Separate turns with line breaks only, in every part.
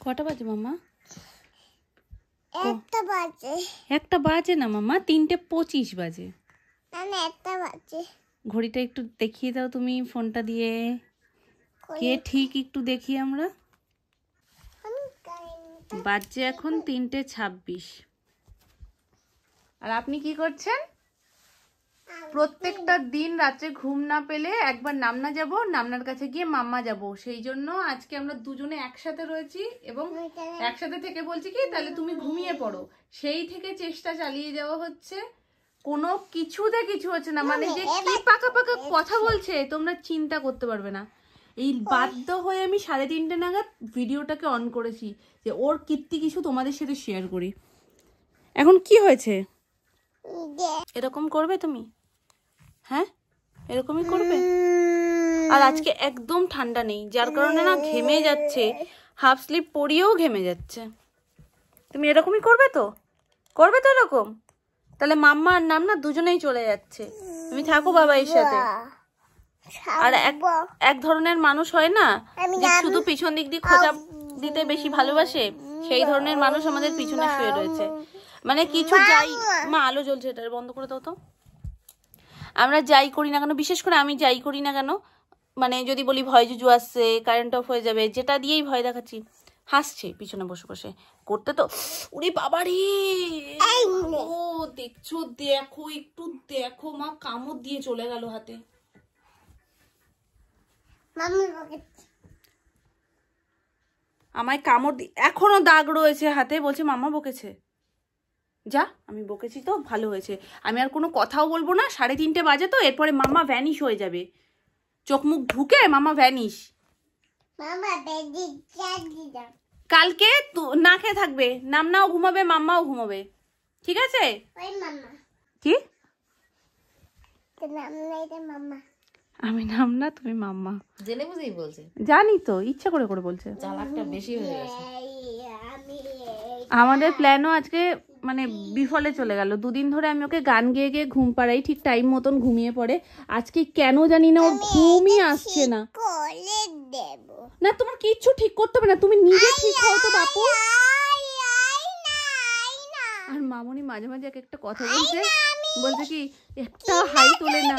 কটা বাজে মাম্মা?
একটা বাজে।
একটা বাজে না মাম্মা, 3:25 বাজে।
না একটা বাজে।
ঘড়িটা একটু দেখিয়ে দাও তুমি ফোনটা দিয়ে। কে ঠিক একটু দেখি আমরা। বাজে এখন 3:26। আর আপনি কি করছেন? প্রত্যেকটা দিন রাত্রে ঘুম না পেলে একবার নামনা যাব, নামনার কাছে গিয়ে মাম্মা যাব। সেই জন্য আজকে আমরা দুজনে একসাথে রয়েছি এবং একসাথে থেকে বলছি কি তাহলে তুমি ঘুমিয়ে পড়ো। সেই থেকে চেষ্টা চালিয়ে যাওয়া হচ্ছে, কোনো কিছুতে কিছু হচ্ছে না। মানে যে কি পাকা পাকা কথা বলছে তোমরা চিন্তা করতে পারবে না। এই বাধ্য হয়ে আমি 3:30 নাগাদ ভিডিওটাকে অন করেছি যে ওর কীর্তি কিছু তোমাদের সাথে শেয়ার করি। এখন কি হয়েছে? এরকম করবে তুমি? হ্যাঁ এরকমই করবে। আর আজকে একদম ঠান্ডা নেই, যার কারণে না ঘেমে যাচ্ছে, হাফ স্লিপ পরিয়েও ঘেমে যাচ্ছে। তুমি এরকমই করবে তো? করবে তো এরকম? তাহলে মাম্মা আর নাম না দুজনেই চলে যাচ্ছে, তুমি থাকো বাবাইয়ের সাথে। আর এক ধরনের মানুষ হয় না যে শুধু পিছন দিক দিয়ে খোঁচা দিতে বেশি ভালোবাসে, সেই ধরনের মানুষ আমাদের পিছনে শুয়ে রয়েছে। মানে কিছু যাই মা, আলো জ্বলছে, এটা বন্ধ করে দাও তো। আমরা যাই করি না কেন, বিশেষ করে আমি যাই করি না কেন, মানে যদি বলি ভয় জুজু আসছে, কারেন্ট অফ হয়ে যাবে, যেটা দিয়েই ভয় দেখাচ্ছি, হাসছে পিছনে বসে বসে করতে। তো উড়ি বাবারি, ও দেখছো, দেখো একটু দেখো মা, কামড় দিয়ে চলে গেল হাতে। আমায় কামড় দিয়ে এখনো দাগ রয়েছে হাতে, বলছে মাম্মা বকেছে। যা, আমি বকেছি তো ভালো হয়েছে, আমি আর কোনো কথাও বলবো না। 3:30 বাজে তো, এরপরে মাম্মা ভ্যানিশ হয়ে যাবে, চোখ মুখ ঢুকে মাম্মা ভ্যানিশ। কালকে না খেয়ে থাকবে, নামনাও ঘুমাবে, মাম্মাও ঘুমাবে, ঠিক আছে? কি আমি নাম না, তুমি মাম্মা।
জেনে বুঝেই বলছে।
জানি তো, ইচ্ছা করে করে বলছে।
চালাকটা বেশি হয়ে গেছে।
আমাদের প্ল্যানও আজকে মানে বিফলে চলে গেল। 2 দিন ধরে আমি ওকে গান গেয়ে গিয়ে ঘুম পাড়াই, ঠিক টাইম মতন ঘুমিয়ে পড়ে। আজকে কেন জানি না ওর ঘুমই আসছে না। না তোমার কিচ্ছু ঠিক করতে হবে না, তুমি নিজে ঠিক হও তো বাপু। আর মামুনি মাঝে মাঝে এক একটা কথা বলছে, বলছে কি একটা হাই তোলে না।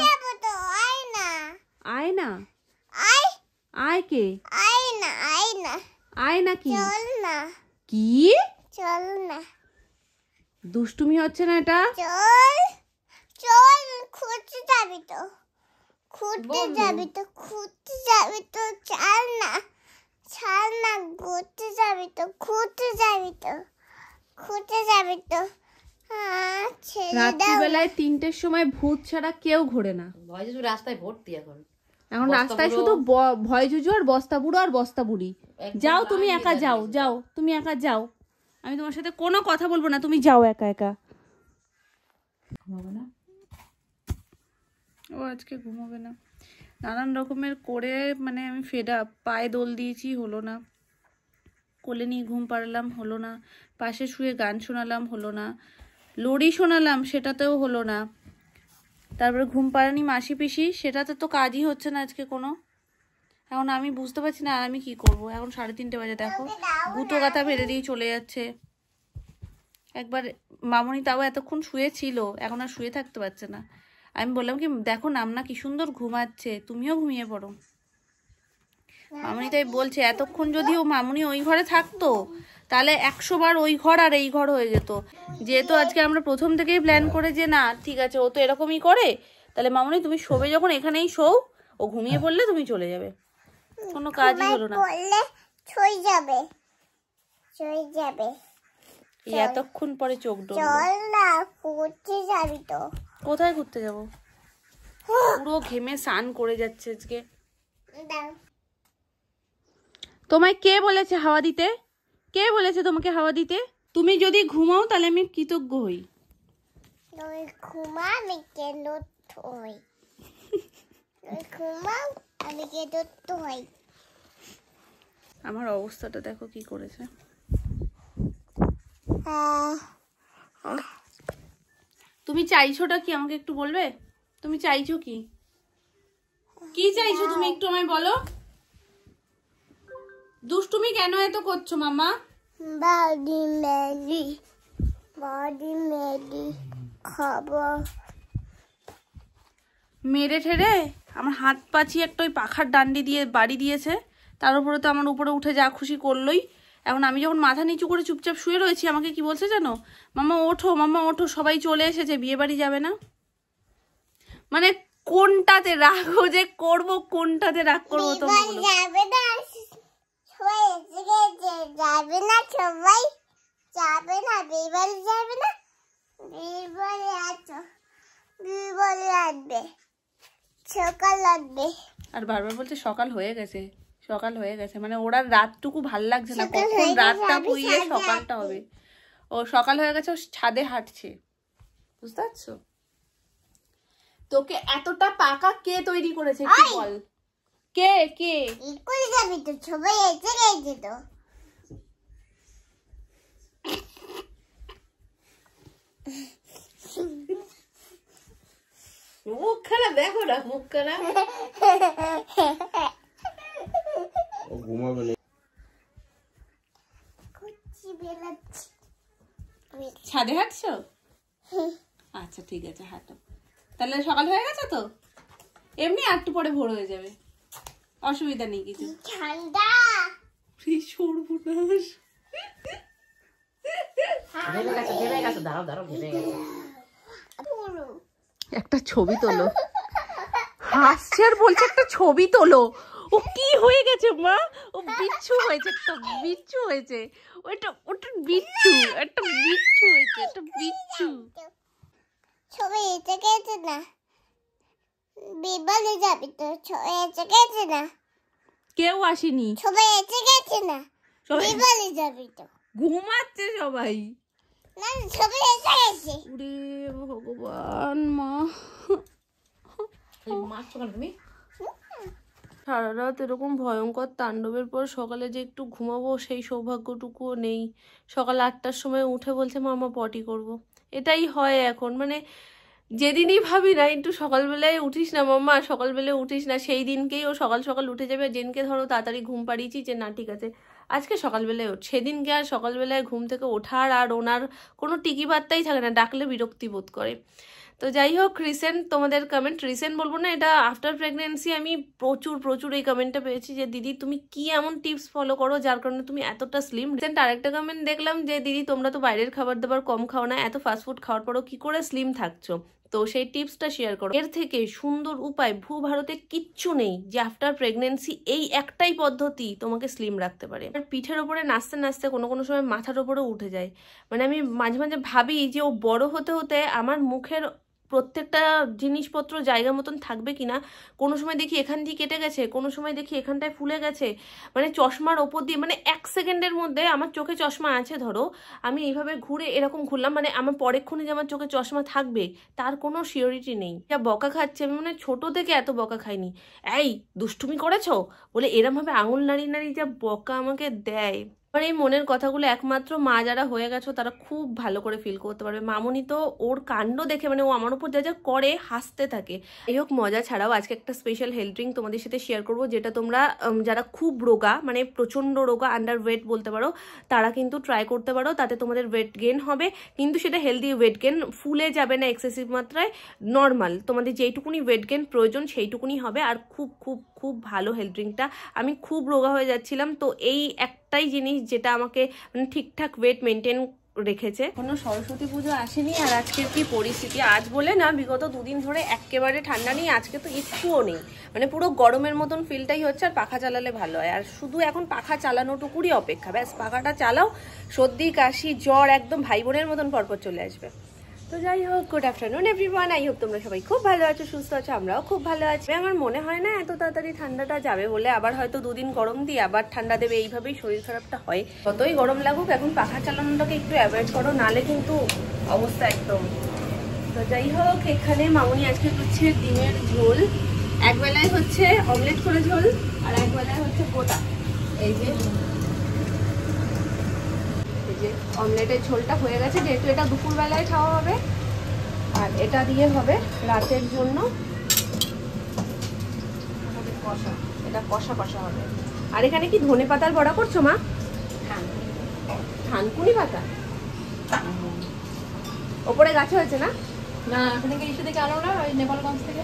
আয় না, আয় কে? আয় না কি? কি
চল না,
দুষ্টুমি হচ্ছে না এটা?
চল খুঁজতে যাবি তো, খুঁজতে যাবি তো, খুঁজতে যাবি তো, ছাড় না, ছাড় না, ঘুরতে যাবি তো, খুঁজতে যাবি তো, খুঁজতে যাবি তো।
রাত্রিবেলায় 3টের সময় ভূত ছাড়া কেউ ঘোরে না।
ভয় জুজু রাস্তায় ভর্তি এখন।
এখন রাস্তায় শুধু ভয় জুজু আর বস্তা বুড়ো আর বস্তা বুড়ি। যাও তুমি একা, যাও যাও তুমি একা যাও, আমি তোমার সাথে কোনো কথা বলবো না, তুমি যাও একা একা। ঘুমাবে না ও, আজকে ঘুমাবে না। নানান রকমের করে মানে আমি ফেড আপ। পায়ে দোল দিয়েছি, হলো না। কোলে নিয়ে ঘুম পাড়ালাম, হলো না। পাশে শুয়ে গান শোনালাম, হলো না। লড়ি শোনালাম, সেটাতেও হলো না। তারপরে ঘুম পাড়ানি মাসি পিসি, সেটাতে তো কাজই হচ্ছে না আজকে কোনো। এখন আমি বুঝতে পারছি না আর আমি কি করব। এখন 3:30 বাজে, দেখো গুতো গাথা বেঁধে দিয়ে চলে যাচ্ছে। একবার মামনি তাও এতক্ষণ শুয়েছিল, এখন আর শুয়ে থাকতে পারছে না। আমি বললাম কি দেখো নামনা কি সুন্দর ঘুমাচ্ছে, তুমিও ঘুমিয়ে পড়ো। মামনি তাই বলছে এতক্ষণ যদি ও মামনি ওই ঘরে থাকতো তাহলে 100 বার ওই ঘর আর এই ঘর হয়ে যেত। যেহেতু আজকে আমরা প্রথম থেকেই প্ল্যান করে যে না ঠিক আছে ও তো এরকমই করে, তাহলে মামনি তুমি শোবে যখন এখানেই শোও, ও ঘুমিয়ে পড়লে তুমি চলে যাবে। কোনো কাজই হলো না,
ছুঁই যাবে, ছুঁই যাবে।
এতক্ষণ পরে চোখ ডোল।
চল না, ঘুরতে যাবি তো।
কোথায় ঘুরতে যাব? পুরো ঘেমে স্নান করে যাচ্ছে আজকে। তোমায় কে বলেছে হাওয়া দিতে? কে বলেছে তোমাকে হাওয়া দিতে? তুমি যদি ঘুমাও তাহলে আমি কৃতজ্ঞ হই।
তুই ঘুমা, আমি কেন হই? তুই ঘুমাও, আমি কেন হই?
আমার অবস্থাটা দেখো কি করেছে। তুমি চাইছোটা কি আমাকে একটু বলবে? তুমি চাইছো কি? কি চাইছো তুমি একটু আমায় বলো। দুষ্টুমি কেন এত করছো মামা?
বডি মেডি খাবার
মেরে ঠেরে আমার হাত পাছি একটা ওই পাখার ডান্ডি দিয়ে বাড়ি দিয়েছে, তার উপরে তো আমার উপরে উঠে যা খুশি করলোই। এখন আমি যখন মাথা নিচু করে চুপচাপ শুয়ে রয়েছি, আমাকে কি বলছে জানো? মামা ওঠো, সবাই চলে এসেছে, বিয়ে বাড়ি যাবে না। মানে কোনটাতে রাখবো যে করবো, কোনটাতে রাগ করবো তো বলো।
যাবে না সবাই এসে গেছে, যাবে না সবাই, যাবে না বিবারে, যাবে না বিবারে, আছো বিবারে আসবে, সকাল আসবে।
আর বারবার বলছে সকাল হয়ে গেছে, সকাল হয়ে গেছে, মানে ওরা রাতটুকু ভাল লাগছে না,
সকাল
কখন
হয়ে গেছে,
রাতটা
আমি
পুইয়ে
ছাদে
সকালটা
হাঁটবো।
হবে। ও সকাল হয়ে গেছে, ও ছাদে হাঁটছে, বুঝতে পারছো? তোকে এতটা পাকা কে তৈরি করেছে কি বল? কে কে?
করে যাবি তো, সবাই এসে গেছে তো।
মুখ খারাপ দেখো না, মুখ খারাপ।
ও ঘুমাবে না।
কুচি বেলাচ্ছি।
ছাদে হাঁটছো? আচ্ছা ঠিক আছে, হাঁটো। তাহলে সকাল হয়ে গেছে তো, এমনি একটু পরে ভোর হয়ে যাবে, অসুবিধা নেই কিছু।
ঠান্ডা
সর্বনাশ।
ভেবে গেছে, দাঁড়াও ভেবে গেছে।
পুরো
একটা ছবি তোলো। হাসছে আর বলছে একটা ছবি তোলো। ও কি হয়ে গেছে মা? ও বিচ্ছু হয়েছে, একটা বিচ্ছু হয়েছে। ওটা বিচ্ছু, একটা বিচ্ছু হয়েছে, একটা বিচ্ছু।
সবাই এসে গেছে না, বিবারে যাবি তো, সবাই এসে গেছে না,
কেউ আসেনি,
সবাই এসে গেছে না,
সবাই
বিবারে যাবি তো।
ঘুমাচ্ছে সবাই।
না সবাই এসে গেছে।
ওরে ভগবান মা,
মারছো কেন তুমি?
সারা রাত এরকম ভয়ঙ্কর তাণ্ডবের পর সকালে যে একটু ঘুমাবো সেই সৌভাগ্যটুকুও নেই। সকাল 8টার সময় উঠে বলছে মামা পটি করব। এটাই হয় এখন, মানে যেদিনই ভাবি না একটু সকালবেলায় উঠিস না মাম্মা, সকালবেলায় উঠিস না, সেই দিনকেই ও সকাল সকাল উঠে যাবে। যেদিনকে ধরো তাড়াতাড়ি ঘুম পাড়িয়েছি যে না ঠিক আছে আজকে সকালবেলায় ওঠ, সেদিনকে আর সকালবেলায় ঘুম থেকে ওঠার আর ওনার কোনো টিকি বার্তাই থাকে না, ডাকলে বিরক্তি বোধ করে। তো যাই হোক, রিসেন্ট তোমাদের কমেন্ট, রিসেন্ট বলবো না, এটা আফটার প্রেগনেন্সি আমি প্রচুর এই কমেন্টটা পেয়েছি যে দিদি তুমি কি এমন টিপস ফলো করো যার কারণে তুমি এতটা স্লিম। রিসেন্ট আরেকটা কমেন্ট দেখলাম যে দিদি তোমরা তো বাইরের খাবার দাবার কম খাও না, এত ফাস্টফুড খাওয়ার পরও কি করে স্লিম থাকছো, তো সেই টিপসটা শেয়ার করো। এর থেকে সুন্দর উপায় ভারতে কিচ্ছু নেই যে আফটার প্রেগনেন্সি এই একটাই পদ্ধতি তোমাকে স্লিম রাখতে পারে। আর পিঠের ওপরে নাচতে নাচতে কোনো সময় মাথার ওপরেও উঠে যায়। মানে আমি মাঝে মাঝে ভাবি যে ও বড় হতে হতে আমার মুখের প্রত্যেকটা জিনিসপত্র জায়গা মতন থাকবে কিনা। কোনো সময় দেখি এখান দিয়ে কেটে গেছে, কোনো সময় দেখি এখানটায় ফুলে গেছে, মানে চশমার ওপর দিয়ে, মানে 1 সেকেন্ডের মধ্যে আমার চোখে চশমা আছে ধরো, আমি এইভাবে ঘুরে এরকম ঘুরলাম, মানে আমার পরেক্ষণে যে আমার চোখে চশমা থাকবে তার কোনো সিওরিটি নেই। যা বকা খাচ্ছে, আমি মানে ছোট থেকে এত বকা খাইনি। এই দুষ্টুমি করেছো বলে এরমভাবে আঙুল নাড়িয়ে যা বকা আমাকে দেয়। আর এই মনের কথাগুলো একমাত্র মা যারা হয়ে গেছো তারা খুব ভালো করে ফিল করতে পারবে। মামনি তো ওর কাণ্ড দেখে, মানে ও আমার উপর যা করে হাসতে থাকে। এই হোক, মজা ছাড়াও আজকে একটা স্পেশাল হেলথ ড্রিঙ্ক তোমাদের সাথে শেয়ার করবো, যেটা তোমরা যারা খুব রোগা, মানে প্রচন্ড রোগা, আন্ডার ওয়েট বলতে পারো, তারা কিন্তু ট্রাই করতে পারো। তাতে তোমাদের ওয়েট গেন হবে, কিন্তু সেটা হেলদি ওয়েট গেন, ফুলে যাবে না এক্সেসিভ মাত্রায়, নর্মাল তোমাদের যেইটুকুনি ওয়েট গেন প্রয়োজন সেইটুকুনি হবে। আর খুব ভালো হেলথ ড্রিঙ্কটা। আমি খুব রোগা হয়ে যাচ্ছিলাম, তো এই একটাই জিনিস যেটা আমাকে মানে ঠিকঠাক ওয়েট মেনটেন রেখেছে। কোনো সরস্বতী পুজো আসেনি, আর আজকের কি পরিস্থিতি, আজ বলে না বিগত 2 দিন ধরে একেবারে ঠান্ডা নেই, আজকে তো একটুও নেই, মানে পুরো গরমের মতন ফিলটাই হচ্ছে। আর পাখা চালালে ভালো হয়, আর শুধু এখন পাখা চালানোটুকুরই অপেক্ষা, ব্যাস পাখাটা চালাও, সর্দি কাশি জ্বর একদম ভাই বোনের মতন পরপর চলে আসবে। তো যাই হোক, good afternoon everyone, I hope তোমরা সবাই খুব ভালো আছো, সুস্থ আছো, আমরাও খুব ভালো আছি। আমার মনে হয় না এত তাড়াতাড়ি ঠান্ডাটা যাবে বলে, আবার হয়তো 2 দিন গরম দিয়ে আবার ঠান্ডা দেবে, এইভাবেই শরীর খারাপটা হয়। যতই গরম লাগুক এখন পাখা চালানোটাকে একটু অ্যাভয়েড করো, নালে কিন্তু অবস্থা একদম। তো যাই হোক, এখানে মামনি আজকে করছে ডিমের ঝোল, একবেলায় হচ্ছে অমলেট করে ঝোল, আর একবেলায় হচ্ছে গোটা। এই যে অমলেটের ঝোলটা হয়ে গেছে, যেহেতু এটা দুপুরবেলায় খাওয়া হবে, আর এটা দিয়ে হবে রাতের জন্য কষা, এটা কষা হবে।
আর এখানে কি ধনে পাতার বড়া করছো মা? থানকুনি পাতা ওপরে গাছে হয়েছে না?
না এখানে ইস্যু থেকে আলো না, ওই নেপালগঞ্জ থেকে।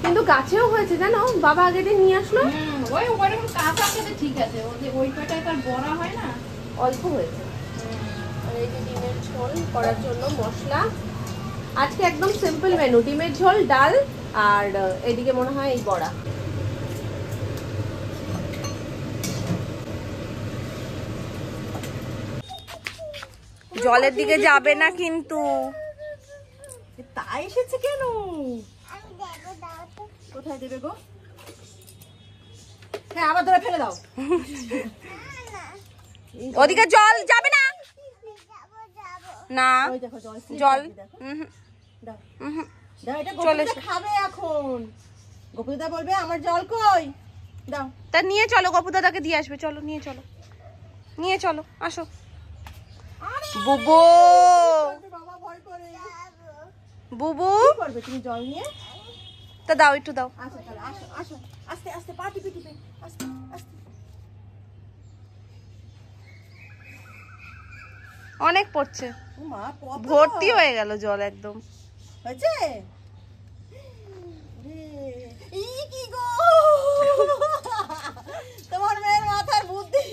কিন্তু গাছেও হয়েছে জানো, বাবা আগের দিন নিয়ে আসলো।
ওই ওইরকম কাঁচা খেতে ঠিক আছে, ওই কয়টায় তার বড়া হয় না,
অল্প হয়েছে। আর এই যে ডিমের ঝোল করার জন্য মশলা। আজকে একদম সিম্পল মেনু, ডিমের ঝোল, ডাল, আর এদিকে মনে হয় এই বড়া। জলের দিকে যাবে না কিন্তু। তাই এসেছে কেন?
আমি দেবো, দাও তো।
কোথায় দেবে গো? হ্যাঁ আবার ধরে ফেলে দাও। ওদিকে জল যাবে না।
যাবো, যাবো।
না
ওই দেখো জল
জল
দাও।
হুম
দাও, এটা
চলে
গোপুদা খাবে এখন। গোপুদা বলবে আমার জল কই? দাও।
তা নিয়ে চলো, গপু দাদাকে দিয়ে আসবে। চলো নিয়ে চলো, নিয়ে চলো, আসো। বুবু
বাবা ভয় করে।
বুবু
কি করবে তুমি জল নিয়ে?
তা দাও, একটু দাও।
আসো তাহলে, আসো আসো, আস্তে আস্তে পা টিপে টিপে, আস্তে আস্তে।
অনেক পড়ছে,
ও মা, কত
ভর্তি হয়ে গেল জল একদম।
হয়েছে? ই কি গো, তোমার মেয়ের মাথার বুদ্ধি।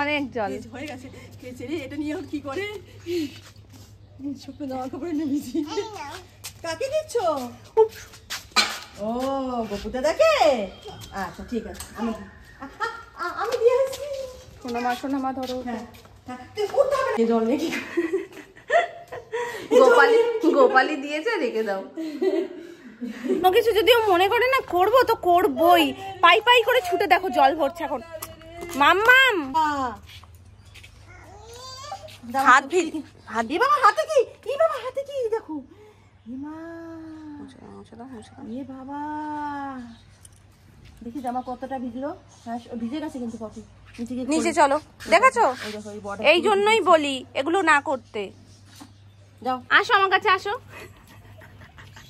অনেক জল।
হয়ে গেছে, খেয়েছে রে। এটা নিয়ে কি করে? শুকনো জামা কাপড়ে নেমেছি। কাকে দিচ্ছ? ও গপু দাদাকে। আচ্ছা ঠিক আছে, আমি দিয়ে আসছি।
সোনা মা ধরো।
হ্যাঁ হ্যাঁ, তুই উঠতে হবে না। জল নিয়ে কি
গোপালি দিয়েছে, রেখে দাও। কোনো কিছু যদি ও মনে করে না করবো তো করবোই। পাই পাই করে ছুটে দেখো জল ভরছে এখন। মাম্মাম হাত
দিয়ে বাবা হাতে কি? ই বাবা হাতে কি? দেখো মা, এ বাবা, দেখি জামা কতটা ভিজলো। হ্যাঁ ভিজে গেছে কিন্তু কফি।
নিচে চলো, দেখেছো?
এই দেখো এই বড়।
এই জন্যই বলি এগুলো না করতে।
যাও
আসো আমার কাছে, আসো।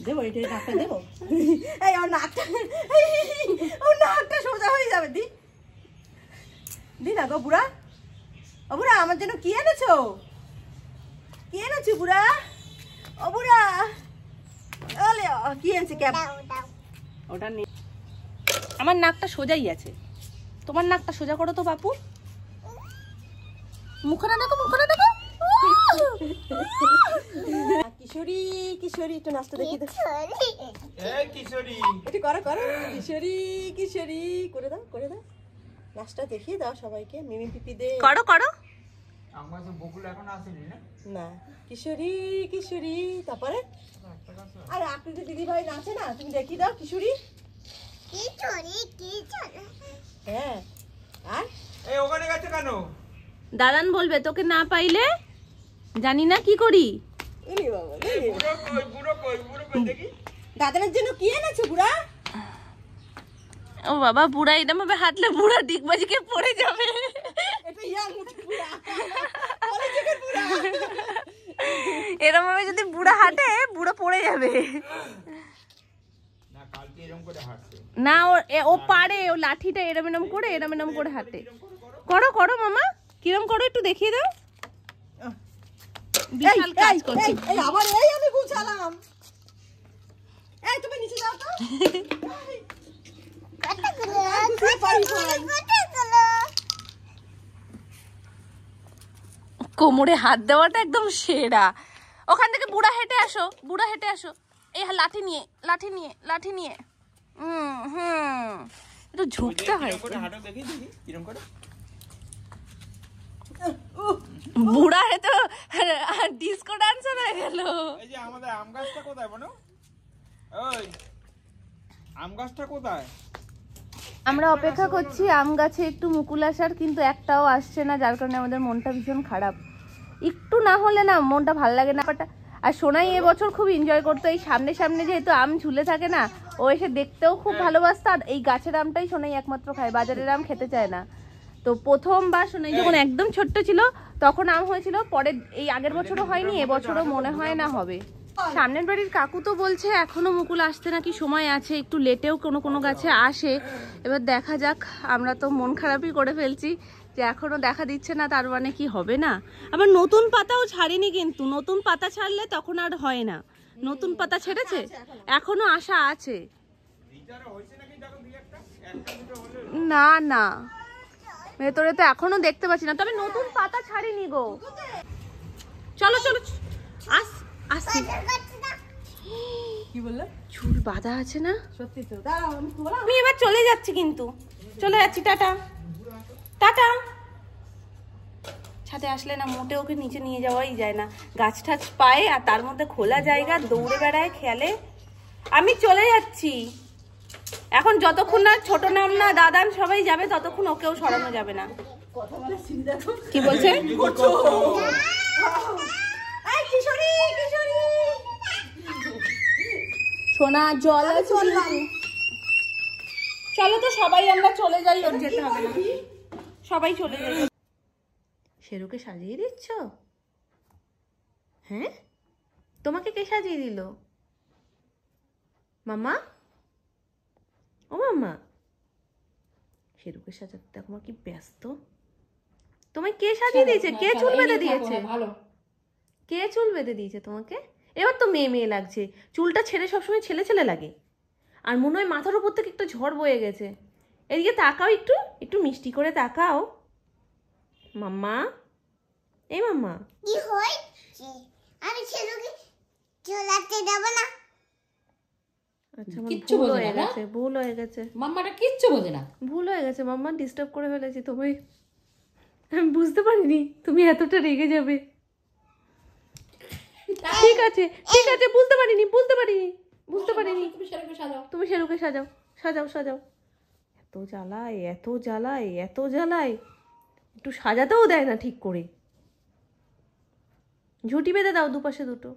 দেবো এটা, নাকটা দেবো। এই ওর নাকটা, ওর নাকটা সোজা হয়ে যাবে। দি না গো বুড়া। ও বুড়া, আমার জন্য কি এনেছো? কি এনেছো বুড়া? ও বুড়া, ওলে কি এনেছে? ক্যাপ।
ওটা নেই। আমার নাকটা সোজাই আছে, তোমার নাকটা সোজা করো তো বাপু। মুখে না দেখো, মুখে না দেখো।
কিশোরী কিশোরী, একটু নাচতে দেখি।
এই কিশোরী,
একটু করো করো, কিশোরী কিশোরী করে দাও, করে দাও। নাচটা দেখিয়ে দাও সবাইকে। মিমি পিপি দে
করো করো।
আমার তো বকুল এখন আসেনি না।
না, কিশোরী কিশোরী। তারপরে আরে আপনি তো দিদি ভাই নাচে না, তুমি দেখিয়ে দাও। কিশোরী কিশোরী কিশোরী। হ্যাঁ, আর
এই ওখানে গেছে কেন?
দাদান বলবে তোকে না পাইলে জানি না কি করি।
এলি বাবা,
বুড়ো কই দেখি।
দাদানের জন্য কি এনেছো বুড়া?
ও বাবা, বুড়া এরম ভাবে হাঁটলে বুড়া ডিগবাজিকে পড়ে যাবে।
এটা ইয়াং উঠে বুড়া, কলেজের বুড়া।
এরম ভাবে যদি বুড়া হাঁটে, বুড়ো পড়ে যাবে।
না কালকে এরকম করে হাঁটছে।
না ও পারে, ও লাঠিটা এরম করে এরম করে হাঁটে। করো করো মামা, কিরম করো একটু দেখিয়ে দাও। বিশাল কাজ করছি।
এই আবার এই আমি গুছালাম। এই তুমি নিচে যাও তো।
কোমরে হাত দেওয়াটা একদম সেরা। ওখান থেকে বুড়া হেঁটে আসো, বুড়া হেঁটে আসো। এই লাঠি নিয়ে, লাঠি নিয়ে, লাঠি নিয়ে। একটু ঝুঁকতে হয়।
হাঁটো দেখি দেখি কিরকম করে।
বুড়া হেঁটে ডিস্কো ডান্সার হয়ে গেল।
এই যে আমাদের আম গাছটা কোথায় বলো? ওই আম গাছটা কোথায়?
আমরা অপেক্ষা করছি আম গাছে একটু মুকুল আসার, কিন্তু একটাও আসছে না, যার কারণে আমাদের মনটা ভীষণ খারাপ। একটু না হলে না মনটা ভাল লাগে না। আর সোনাই এবছর খুব এনজয় করতো। এই সামনে সামনে যেহেতু আম ঝুলে থাকে না, ও এসে দেখতেও খুব ভালোবাসতো। আর এই গাছের আমটাই সোনাই একমাত্র খায়, বাজারের আম খেতে চায় না। তো প্রথমবার সোনাই যখন একদম ছোট্ট ছিল তখন আম হয়েছিল, পরে এই আগের বছরও হয়নি, এবছরও মনে হয় না হবে। সামনের বাড়ির কাকু তো বলছে এখনো মুকুল আসতে নাকি সময় আছে, একটু লেটেও কোনো কোনো গাছে আসে। এবার দেখা যাক, আমরা তো মন খারাপই করে ফেলছি যে এখনো দেখা দিচ্ছে না, তার মানে কি হবে না। আবার নতুন পাতাও ছাড়েনি, কিন্তু নতুন পাতা ছাড়লে তখন আর হয় না। নতুন পাতা ছেড়েছে, এখনো আশা আছে। না না, ভেতরে তো এখনো দেখতে পাচ্ছি না, তবে নতুন পাতা ছাড়েনি গো। চলো চলো আসছি।
কি বললে?
চুল বাঁধা আছে না?
সত্যি তো, দাঁড়াও আমি তোলা।
আমি এবার চলে যাচ্ছি, কিন্তু চলে যাচ্ছি। Tata tata. ছাদে আসলে না মোটে ওকে নিচে নিয়ে যাওয়াই যায় না, গাছ টাছ পায়ে, আর তার মধ্যে খোলা জায়গা, দৌড়ে বেড়ায় খেলে। আমি চলে যাচ্ছি এখন, যতক্ষণ না ছোট নাম না দাদান সবাই যাবে ততক্ষণ ওকেও সরানো যাবে না। কি বলছে? সোনা জল আছে? চলো তো সবাই আমরা চলে যাই, ওর যেতে হবে না, সবাই চলে যাই। শেরুকে সাজিয়ে দিচ্ছ? হ্যাঁ, তোমাকে কে সাজিয়ে দিল? মামা? ও মামা, শেরুকে সাজাতে দেখো কি ব্যস্ত। তোমায় কে সাজিয়ে দিয়েছে? কে চুল বেঁধে দিয়েছে?
ভালো।
কে চুল বেঁধে দিয়েছে তোমাকে? এবার তো মেয়ে মেয়ে লাগছে, চুলটা ছেড়ে সবসময় ছেলে ছেলে লাগে। আর মনে হয় মাথার উপর থেকে একটু ঝড় বয়ে গেছে। এদিকে তাকাও, একটু একটু মিষ্টি করে তাকাও। মাম্মা, এই মাম্মা,
কি হয়েছে? আমি ছেলেকে চলাতে দেব না।
আচ্ছা আমার
কিচ্ছু
ভুল
বোঝে
হয়ে
না,
গেছে, ভুল হয়ে গেছে,
মাম্মাটা কিচ্ছু বোঝে না।
ভুল হয়ে গেছে মাম্মা, ডিস্টার্ব করে ফেলেছি তোমায়। আমি বুঝতে পারিনি তুমি এতটা রেগে যাবে। ঠিক আছে ঠিক আছে, বুঝতে পারিনি বুঝতে পারিনি বুঝতে পারিনি।
তুমি সেরকম সাজাও।
তুমি শেরুকে সাজাও সাজাও সাজাও। এত জ্বালায় এত জ্বালায় এত জ্বালায়, একটু সাজাতেও দেয় না ঠিক করে। ঝুঁটি বেঁধে দাও দুপাশে দুটো।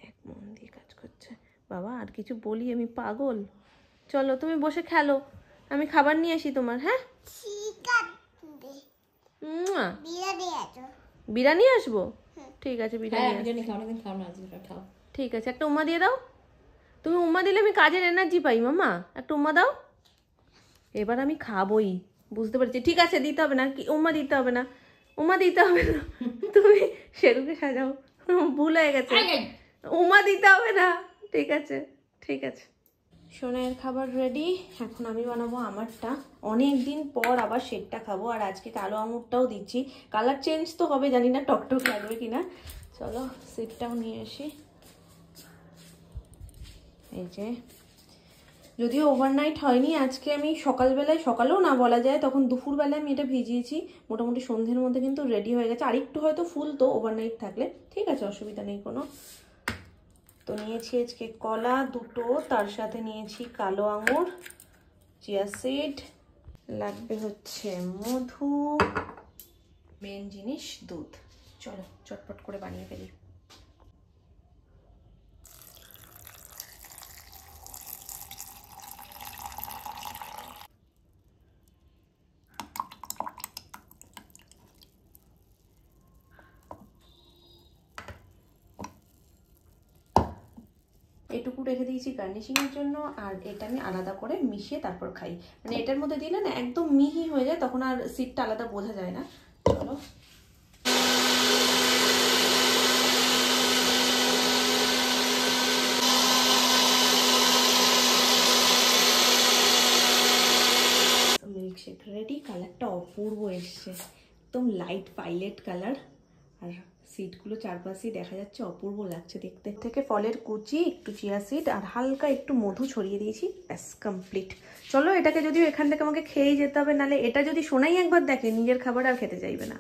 এক মন দিয়ে কাজ করছে। বাবা আর কিছু বলি আমি পাগল? চলো তুমি বসে খেলো, আমি খাবার নিয়ে আসি তোমার। হ্যাঁ,
ঠিক আছে।
মুয়া।
বিরিয়ানি আছে।
বিরিয়ানি আসবো? ঠিক আছে
হ্যাঁ,
বিরিয়ানি আসবো।
বিরিয়ানি খাও, অনেকদিন খাও না, আজকে খাও।
ঠিক আছে, একটা উম্মা দিয়ে দাও। তুমি উম্মা দিলে আমি কাজের এনার্জি পাই মামা, একটা উম্মা দাও। এবার আমি খাবোই, বুঝতে পারছি। ঠিক আছে, দিতে হবে না, কি উম্মা দিতে হবে না, উম্মা দিতে হবে না। তুমি শেরুকে সাজাও, ভুল হয়ে গেছে, উম্মা দিতে হবে না। ঠিক আছে ঠিক আছে। সোনাইয়ের খাবার রেডি, এখন আমি বানাবো আমারটা। অনেক দিন পর আবার সেটটা খাবো, আর আজকে কালো আঙুরটাও দিচ্ছি। কালার চেঞ্জ তো হবে, জানি না টকটক লাগবে কিনা। চলো সেটটাও নিয়ে আসি। এই যে, যদিও ওভারনাইট হয়নি আজকে, আমি সকালবেলায়, সকালেও না বলা যায়, তখন দুপুরবেলায় আমি এটা ভিজিয়েছি। মোটামুটি সন্ধ্যের মধ্যে কিন্তু রেডি হয়ে গেছে। আরেকটু হয়তো ফুল তো ওভারনাইট থাকলে, ঠিক আছে, অসুবিধা নেই কোনো। তো নিয়েছি আজকে কলা দুটো, তার সাথে নিয়েছি কালো আঙুর, চিয়া সিড, লাগবে হচ্ছে মধু, মেন জিনিস দুধ। চলো চটপট করে বানিয়ে ফেলি। এটুকু রেখে দিয়েছি গার্নিশিংয়ের জন্য, আর এটা আমি আলাদা করে মিশিয়ে তারপর খাই। মানে এটার মধ্যে দিলে না একদম মিহি হয়ে যায়, তখন আর সিডটা আলাদা বোঝা যায় না। চলো মিল্কশেক রেডি। কালারটা অপূর্ব এসছে, একদম লাইট পাইলেট কালার, আর সিডগুলো চারপাশেই দেখা যাচ্ছে, অপূর্ব লাগছে দেখতে। থেকে ফলের কুচি, একটু চিয়া সিড আর হালকা একটু মধু ছড়িয়ে দিয়েছি, ব্যাস কমপ্লিট। চলো এটাকে যদিও এখান থেকে আমাকে খেয়েই যেতে হবে, নাহলে এটা যদি সোনাই একবার দেখে নিজের খাবার আর খেতে চাইবে না।